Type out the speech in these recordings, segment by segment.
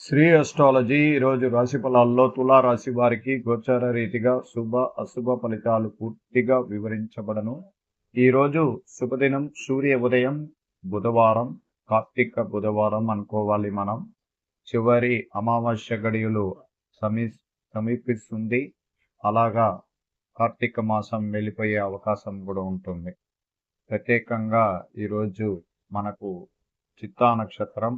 Shri astrology ఈరోజు రాశి ఫలాల్లో తులా రాశి వారికి గోచార రీతిగా శుభ అశుభ ఫలితాలు పూర్తిగా వివరించబడను. ఈరోజు శుభదినం సూర్య ఉదయం బుధవారం, కార్తీక బుధవారం అనుకోవాలి మనం. చివరి అమావాస్య గడియలు సమీపిస్తుంది. అలాగా కార్తీక మాసం వెళ్ళిపోయే అవకాశం కూడా ఉంటుంది. ప్రత్యేకంగా ఈరోజు మనకు చిత్తా నక్షత్రం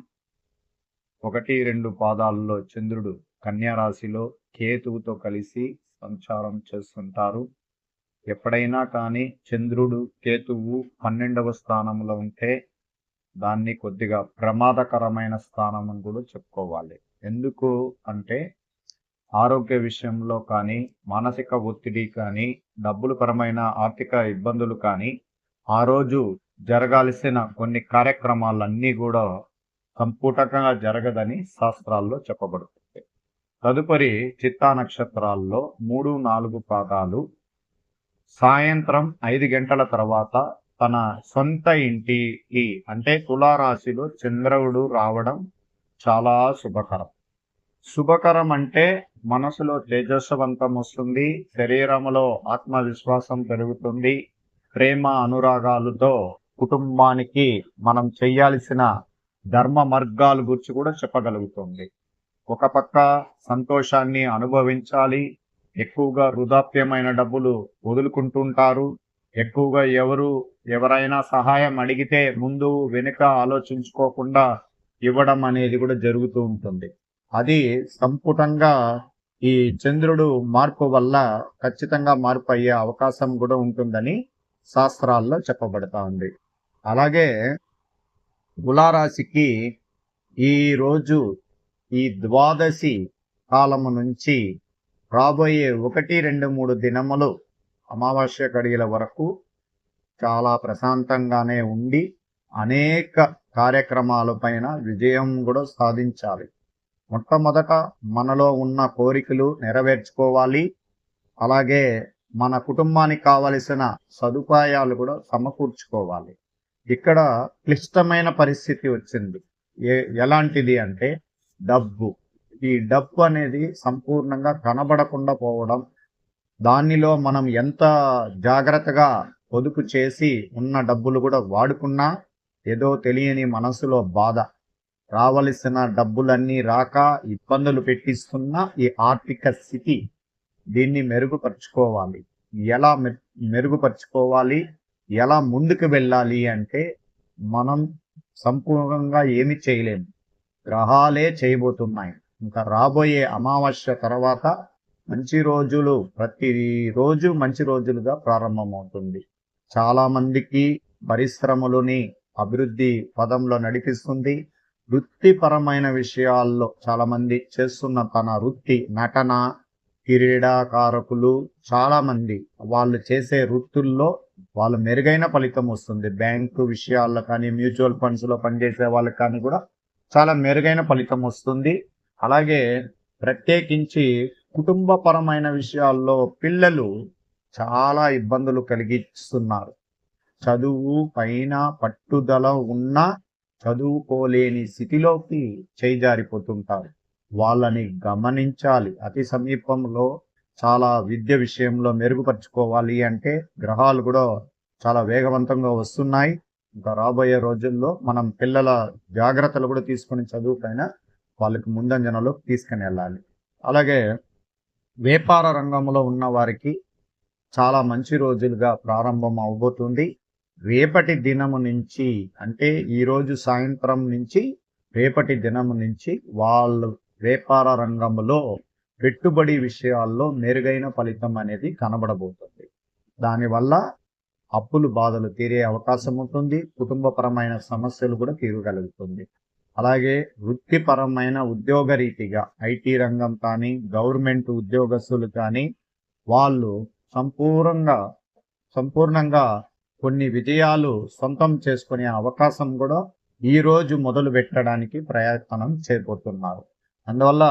1-2 పాదాల్లో చంద్రుడు కన్యా రాశిలో కేతువుతో కలిసి సంచారం చేస్తుంటారు. ఎప్పుడైనా కానీ చంద్రుడు కేతువు 12వ స్థానంలో ఉంటే దాన్ని కొద్దిగా ప్రమాదకరమైన స్థానం అని కూడా చెప్పుకోవాలి. ఎందుకు అంటే ఆరోగ్య విషయంలో కానీ, మానసిక ఒత్తిడి కానీ, డబ్బుల పరమైన ఆర్థిక ఇబ్బందులు కానీ, ఆ రోజు జరగాల్సిన కొన్ని కార్యక్రమాలన్నీ కూడా సంపూటంగా జరగదని శాస్త్రాల్లో చెప్పబడుతుంది. తదుపరి చిత్తా నక్షత్రాల్లో 3-4 పాదాలు సాయంత్రం 5 గంటల తర్వాత తన సొంత ఇంటికి అంటే తులారాశిలో చంద్రుడు రావడం చాలా శుభకరం. శుభకరం అంటే మనసులో తేజస్వంతం వస్తుంది, శరీరంలో ఆత్మవిశ్వాసం పెరుగుతుంది, ప్రేమ అనురాగాలతో కుటుంబానికి మనం చేయాల్సిన ధర్మ మార్గాల గురించి కూడా చెప్పగలుగుతుంది. ఒక పక్క సంతోషాన్ని అనుభవించాలి, ఎక్కువగా వృధాప్యమైన డబ్బులు వదులుకుంటుంటారు. ఎక్కువగా ఎవరైనా సహాయం అడిగితే ముందు వెనుక ఆలోచించుకోకుండా ఇవ్వడం అనేది కూడా జరుగుతూ ఉంటుంది. అది సంపుటంగా ఈ చంద్రుడు మార్పు వల్ల ఖచ్చితంగా మార్పు అయ్యే అవకాశం కూడా ఉంటుందని శాస్త్రాల్లో చెప్పబడతా ఉంది. అలాగే తులారాశికి ఈరోజు ఈ ద్వాదశి కాలము నుంచి రాబోయే 1-2-3 దినములు అమావాస్య గడియల వరకు చాలా ప్రశాంతంగానే ఉండి అనేక కార్యక్రమాలపైన విజయం కూడా సాధించాలి. మొట్టమొదట మనలో ఉన్న కోరికలు నెరవేర్చుకోవాలి. అలాగే మన కుటుంబానికి కావలసిన సదుపాయాలు కూడా సమకూర్చుకోవాలి. ఇక్కడ క్లిష్టమైన పరిస్థితి వచ్చింది. ఎలాంటిది అంటే డబ్బు. ఈ డబ్బు అనేది సంపూర్ణంగా కనబడకుండా పోవడం, దానిలో మనం ఎంత జాగ్రత్తగా పొదుపు చేసి ఉన్న డబ్బులు కూడా వాడుకున్నా ఏదో తెలియని మనసులో బాధ, రావలసిన డబ్బులన్నీ రాక ఇబ్బందులు పెట్టిస్తున్న ఈ ఆర్థిక స్థితి, దీన్ని మెరుగుపరుచుకోవాలి. ఎలా మెరుగుపరుచుకోవాలి, ఎలా ముందుకు వెళ్ళాలి అంటే మనం సంపూర్ణంగా ఏమి చేయలేము, గ్రహాలే చేయబోతున్నాయి. ఇంకా రాబోయే అమావాస్య తర్వాత మంచి రోజులు, ప్రతిరోజు మంచి రోజులుగా ప్రారంభమవుతుంది. చాలా మందికి పరిశ్రమలని అభివృద్ధి పదంలో నడిపిస్తుంది. వృత్తిపరమైన విషయాల్లో చాలా మంది చేస్తున్న తన వృత్తి, నటన, క్రీడాకారకులు చాలా మంది వాళ్ళు చేసే వృత్తుల్లో వాళ్ళు మెరుగైన ఫలితం వస్తుంది. బ్యాంకు విషయాల్లో కానీ, మ్యూచువల్ ఫండ్స్ లో పనిచేసే వాళ్ళకి కానీ కూడా చాలా మెరుగైన ఫలితం వస్తుంది. అలాగే ప్రత్యేకించి కుటుంబపరమైన విషయాల్లో పిల్లలు చాలా ఇబ్బందులు కలిగిస్తున్నారు. చదువు పైన పట్టుదల ఉన్నా చదువుకోలేని స్థితిలోకి చేజారిపోతుంటారు. వాళ్ళని గమనించాలి. అతి సమీపంలో చాలా విద్య విషయంలో మెరుగుపరుచుకోవాలి అంటే గ్రహాలు కూడా చాలా వేగవంతంగా వస్తున్నాయి. ఇంకా రాబోయే రోజుల్లో మనం పిల్లల జాగ్రత్తలు కూడా తీసుకుని చదువు పైన వాళ్ళకి ముందంజనలో తీసుకుని వెళ్ళాలి. అలాగే వ్యాపార రంగంలో ఉన్న వారికి చాలా మంచి రోజులుగా ప్రారంభం అవబోతుంది. రేపటి దినము నుంచి అంటే ఈరోజు సాయంత్రం నుంచి రేపటి దినము నుంచి వాళ్ళు వ్యాపార రంగంలో పెట్టుబడి విషయాల్లో మెరుగైన ఫలితం అనేది కనబడబోతుంది. దానివల్ల అప్పులు బాధలు తీరే అవకాశం ఉంటుంది. కుటుంబపరమైన సమస్యలు కూడా తీరగలుగుతుంది. అలాగే వృత్తిపరమైన ఉద్యోగ రీతిగా ఐటీ రంగం కానీ, గవర్నమెంట్ ఉద్యోగస్తులు కానీ వాళ్ళు సంపూర్ణంగా కొన్ని విజయాలు సొంతం చేసుకునే అవకాశం కూడా ఈ రోజు మొదలు పెట్టడానికి ప్రయత్నం చేయబోతున్నారు. అందువల్ల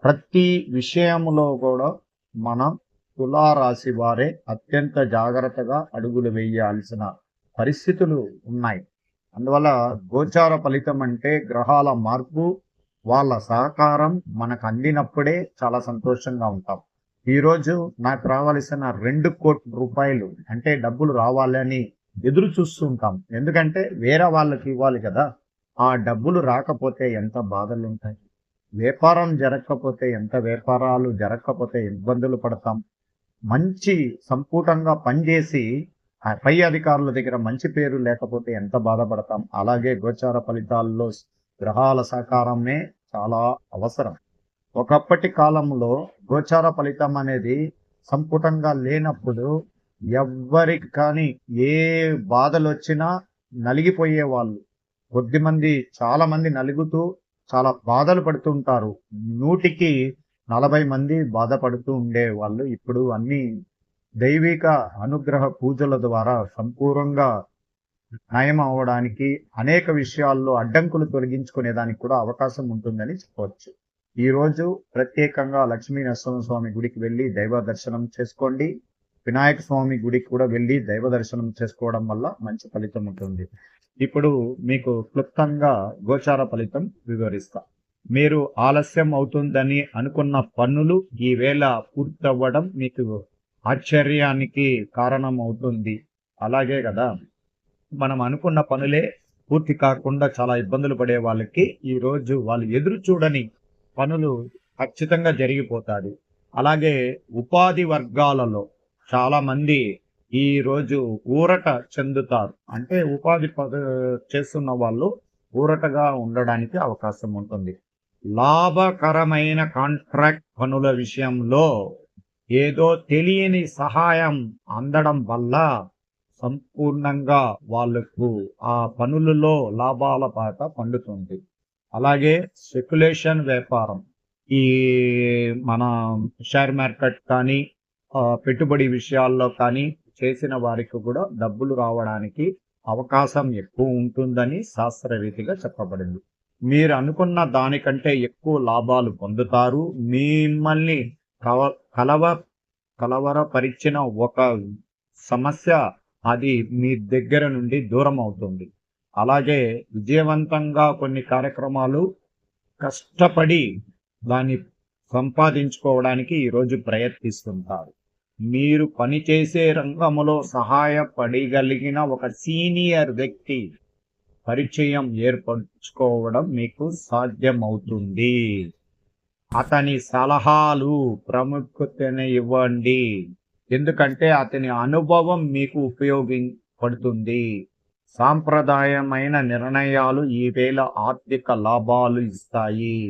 ప్రతి విషయంలో కూడా మనం తులారాశి వారే అత్యంత జాగ్రత్తగా అడుగులు వేయాల్సిన పరిస్థితులు ఉన్నాయి. అందువల్ల గోచార ఫలితం అంటే గ్రహాల మార్పు, వాళ్ళ సహకారం మనకు అందినప్పుడే చాలా సంతోషంగా ఉంటాం. ఈరోజు నాకు రావాల్సిన 2,00,00,000 రూపాయలు అంటే డబ్బులు రావాలని ఎదురు చూస్తూ ఉంటాం. ఎందుకంటే వేరే వాళ్ళకి ఇవ్వాలి కదా! ఆ డబ్బులు రాకపోతే ఎంత బాధలుంటాయి. వ్యాపారం జరగకపోతే వ్యాపారాలు జరగకపోతే ఇబ్బందులు పడతాం. మంచి సంపుటంగా పనిచేసి ఆ పై అధికారుల దగ్గర మంచి పేరు లేకపోతే ఎంత బాధపడతాం. అలాగే గోచార ఫలితాల్లో గ్రహాల సహకారమే చాలా అవసరం. ఒకప్పటి కాలంలో గోచార ఫలితం అనేది సంపుటంగా లేనప్పుడు ఎవ్వరికి కానీ ఏ బాధలొచ్చినా నలిగిపోయేవాళ్ళు. కొద్దిమంది చాలా మంది నలుగుతూ చాలా బాధలు పడుతుంటారు. 100కి 40 మంది బాధపడుతూ ఉండేవాళ్ళు. ఇప్పుడు అన్నీ దైవిక అనుగ్రహ పూజల ద్వారా సంపూర్ణంగా నయం అవ్వడానికి అనేక విషయాల్లో అడ్డంకులు తొలగించుకునేదానికి కూడా అవకాశం ఉంటుందని చెప్పవచ్చు. ఈరోజు ప్రత్యేకంగా లక్ష్మీ నరసింహస్వామి గుడికి వెళ్ళి దైవ దర్శనం చేసుకోండి. వినాయక స్వామి గుడికి కూడా వెళ్ళి దైవ దర్శనం చేసుకోవడం వల్ల మంచి ఫలితం ఉంటుంది. ఇప్పుడు మీకు క్లుప్తంగా గోచార ఫలితం వివరిస్తా. మీరు ఆలస్యం అవుతుందని అనుకున్న పనులు ఈవేళ పూర్తవ్వడం మీకు ఆశ్చర్యానికి కారణం అవుతుంది. అలాగే కదా, మనం అనుకున్న పనులే పూర్తి కాకుండా చాలా ఇబ్బందులు పడే వాళ్ళకి ఈరోజు వాళ్ళు ఎదురు చూడని పనులు ఖచ్చితంగా జరిగిపోతాది. అలాగే ఉపాధి వర్గాలలో చాలా మంది ఈ రోజు ఊరట చెందుతారు. అంటే ఉపాధి చేస్తున్న వాళ్ళు ఊరటగా ఉండడానికి అవకాశం ఉంటుంది. లాభకరమైన కాంట్రాక్ట్ పనుల విషయంలో ఏదో తెలియని సహాయం అందడం వల్ల సంపూర్ణంగా వాళ్లకు ఆ పనులలో లాభాల పాట పండుతుంది. అలాగే స్పెక్యులేషన్ వ్యాపారం, ఈ మన షేర్ మార్కెట్ కానీ పెట్టుబడి విషయాల్లో కానీ చేసిన వారికి కూడా డబ్బులు రావడానికి అవకాశం ఎక్కువ ఉంటుందని శాస్త్రరీతిగా చెప్పబడింది. మీరు అనుకున్న దానికంటే ఎక్కువ లాభాలు పొందుతారు. మిమ్మల్ని కలవరపరిచిన ఒక సమస్య అది మీ దగ్గర నుండి దూరం అవుతుంది. అలాగే విజయవంతంగా కొన్ని కార్యక్రమాలు కష్టపడి దాన్ని సంపాదించుకోవడానికి ఈరోజు ప్రయత్నిస్తుంటారు. మీరు పనిచేసే రంగంలో సహాయపడగలిగిన ఒక సీనియర్ వ్యక్తి పరిచయం ఏర్పరచుకోవడం మీకు సాధ్యమవుతుంది. అతని సలహాలు ప్రాముఖ్యతను ఇవ్వండి. ఎందుకంటే అతని అనుభవం మీకు ఉపయోగపడుతుంది. సాంప్రదాయమైన నిర్ణయాలు ఈవేళ ఆర్థిక లాభాలు ఇస్తాయి.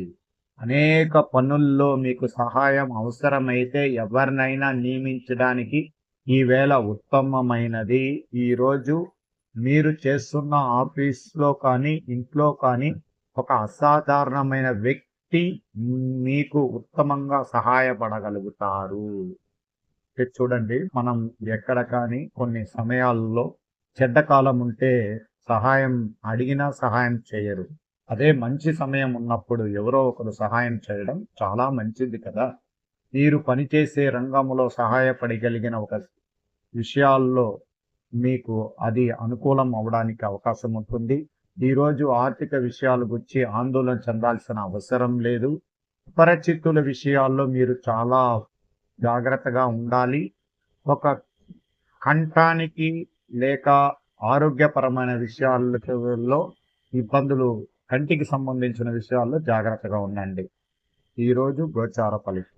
అనేక పనుల్లో మీకు సహాయం అవసరమైతే ఎవరినైనా నియమించడానికి ఈవేళ ఉత్తమమైనది. ఈరోజు మీరు చేస్తున్న ఆఫీస్లో కానీ ఇంట్లో కానీ ఒక అసాధారణమైన వ్యక్తి మీకు ఉత్తమంగా సహాయపడగలుగుతారు. చూడండి, మనం ఎక్కడ కానీ కొన్ని సమయాల్లో చెడ్డ కాలం ఉంటే సహాయం అడిగినా సహాయం చేయరు. అదే మంచి సమయం ఉన్నప్పుడు ఎవరో ఒకరు సహాయం చేయడం చాలా మంచిది కదా. మీరు పనిచేసే రంగంలో సహాయపడగలిగిన ఒక విషయాల్లో మీకు అది అనుకూలం అవడానికి అవకాశం ఉంటుంది. ఈరోజు ఆర్థిక విషయాల గురించి ఆందోళన చెందాల్సిన అవసరం లేదు. అపరిచితుల విషయాల్లో మీరు చాలా జాగ్రత్తగా ఉండాలి. ఒక కంఠానికి లేక ఆరోగ్యపరమైన విషయాల్లో ఇబ్బందులు, కంటికి సంబంధించిన విషయాల్లో జాగ్రత్తగా ఉండండి. ఈరోజు గోచార ఫలితం.